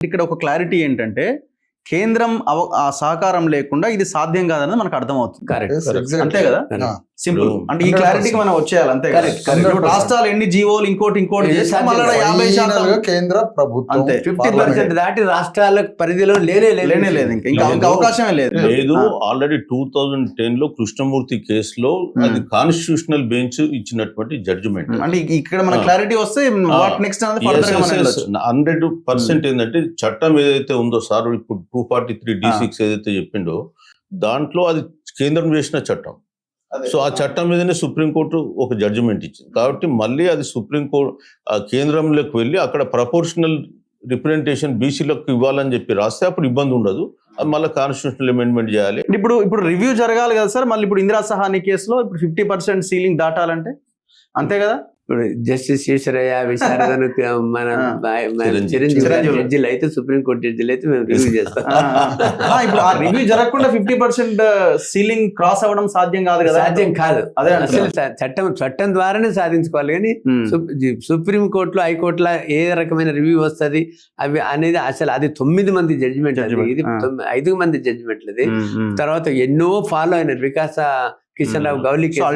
ఇక్కడ ఒక క్లారిటీ ఏంటంటే కేంద్రం ఆ సహకారం లేకుండా ఇది సాధ్యం కాదన్నది మనకు అర్థమవుతుంది. అంతే కదా, సింపుల్. అంటే ఈ క్లారిటీకి మనం వచ్చేయాలి అంతే. రాష్ట్రాలు ఎన్ని జీవోలు ఇంకోటి చేస్తే మళ్ళీ 50% కేంద్ర ప్రభుత్వం అంతే. 50% దాటి రాష్ట్రాల పరిధిలో లేనే లేదు. ఇంకా అవకాశమే లేదు. ఆల్రెడీ 2010 లో కృష్ణమూర్తి కేసులో అది కాన్స్టిట్యూషనల్ బెంచ్ ఇచ్చినటువంటి జడ్జిమెంట్. అంటే ఇక్కడ మన క్లారిటీ వస్తే వాట్ నెక్స్ట్ అనేది ఫర్దర్ గా మనం వెళ్ళొచ్చు. 100% ఏంటంటే చట్టం ఏదైతే ఉందో సార్, ఇప్పుడు 243(d)(6) ఏదైతే చెప్పిండో దాంట్లో అది కేంద్రం చేసిన చట్టం. సో ఆ చట్టం మీదనే సుప్రీంకోర్టు ఒక జడ్జిమెంట్ ఇచ్చింది. కాబట్టి మళ్ళీ అది సుప్రీంకోర్టు కేంద్రంలోకి వెళ్ళి అక్కడ ప్రపోర్షనల్ రిప్రజెంటేషన్ బీసీలకు ఇవ్వాలని చెప్పి రాస్తే అప్పుడు ఇబ్బంది ఉండదు. అది మళ్ళీ కాన్స్టిట్యూషనల్ అమెండ్మెంట్ చేయాలి. ఇప్పుడు రివ్యూ జరగాలి కదా సార్. మళ్ళీ ఇప్పుడు ఇందిరా సహాని కేసులో ఇప్పుడు 50% సీలింగ్ దాటాలంటే అంతే కదా. ఇప్పుడు జస్టిస్ ఈశ్వరయ్య విశారదను మన చిరంజీవి జడ్జిలు అయితే, సుప్రీంకోర్టు జడ్జిలు అయితే మేము రివ్యూ చేస్తాం. ఇప్పుడు ఆ రివ్యూ జరగకుండా 50% సీలింగ్ క్రాస్ అవ్వడం సాధ్యం కాదు కదా. సాధ్యం కాదు. అదే అసలు చట్టం ద్వారానే సాధించుకోవాలి. కానీ సుప్రీంకోర్టులో హైకోర్టులో ఏ రకమైన రివ్యూ వస్తుంది అవి అనేది అసలు అది 9 మంది జడ్జిమెంట్, ఇది 5 మంది జడ్జిమెంట్లు. తర్వాత ఎన్నో ఫాలో అయినారు. వికాస కిషన్ రావు గౌలి కేసు